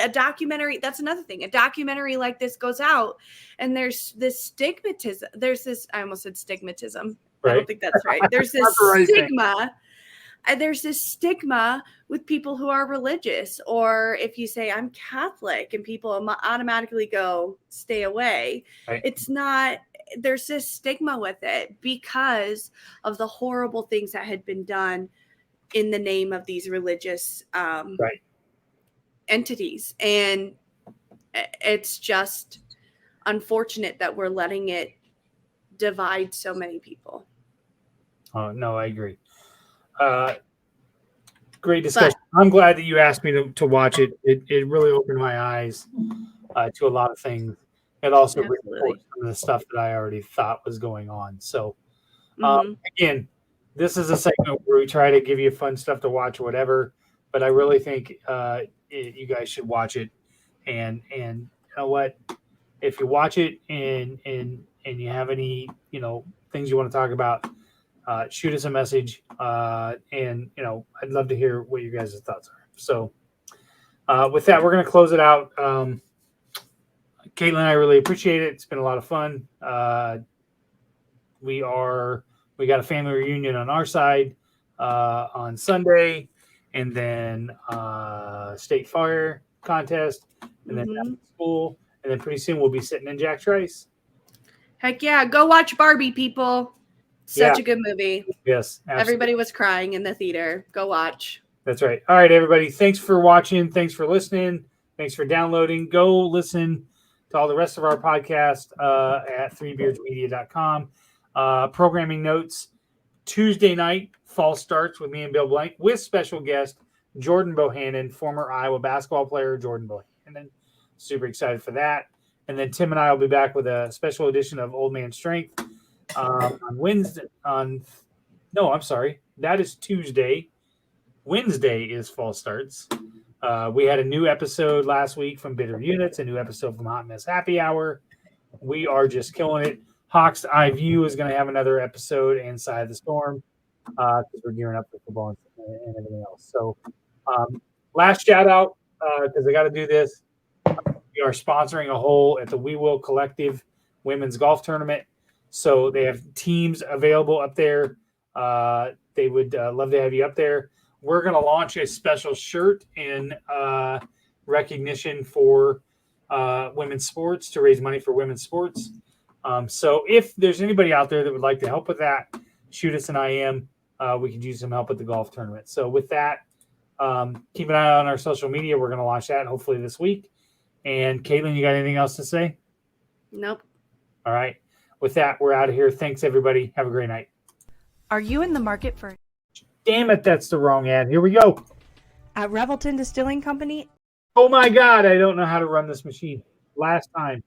a documentary, that's another thing. A documentary like this goes out and there's this stigmatism. I almost said stigmatism. Right. I don't think that's right. There's this stigma. There's this stigma with people who are religious, or if you say I'm Catholic and people automatically go, stay away. Right. It's not, there's this stigma with it because of the horrible things that had been done in the name of these religious entities. And it's just unfortunate that we're letting it divide so many people. Oh, no, I agree. Great discussion. I'm glad that you asked me to watch it. It really opened my eyes to a lot of things. It also reinforced some of the stuff that I already thought was going on. So, again, this is a segment where we try to give you fun stuff to watch or whatever. But I really think you guys should watch it. And you know what? If you watch it and you have any things you want to talk about, shoot us a message, and I'd love to hear what you guys' thoughts are. So with that, we're going to close it out. Caitlin, I really appreciate it. It's been a lot of fun. We got a family reunion on our side on Sunday, and then state fire contest, and then school, and then pretty soon we'll be sitting in Jack Trice. Heck yeah, go watch Barbie, people. Such a good movie. Yes, absolutely. Everybody was crying in the theater. Go watch. That's right. All right, everybody. Thanks for watching. Thanks for listening. Thanks for downloading. Go listen to all the rest of our podcast at threebeardsmedia.com. Programming notes. Tuesday night, fall starts with me and Bill Blank with special guest Jordan Bohannon, former Iowa basketball player Jordan Bohannon. Super excited for that. And then Tim and I will be back with a special edition of Old Man Strength. On Wednesday, that is Tuesday. Wednesday is fall starts. We had a new episode last week from Bitter Units, a new episode from Hot Mess Happy Hour. We are just killing it. Hawks Eye View is going to have another episode, and Side of the Storm, because we're gearing up for football and everything else. So, last shout out, because I got to do this. We are sponsoring a hole at the We Will Collective Women's Golf Tournament. So they have teams available up there. They would love to have you up there. We're going to launch a special shirt in recognition for women's sports, to raise money for women's sports. So if there's anybody out there that would like to help with that, shoot us an IM. We could use some help with the golf tournament. So with that, keep an eye on our social media. We're going to launch that hopefully this week. And Caitlin, you got anything else to say? Nope. All right. With that, we're out of here. Thanks, everybody. Have a great night. Are you in the market for... Damn it, that's the wrong ad. Here we go. At Revelton Distilling Company... Oh, my God. I don't know how to run this machine. Last time.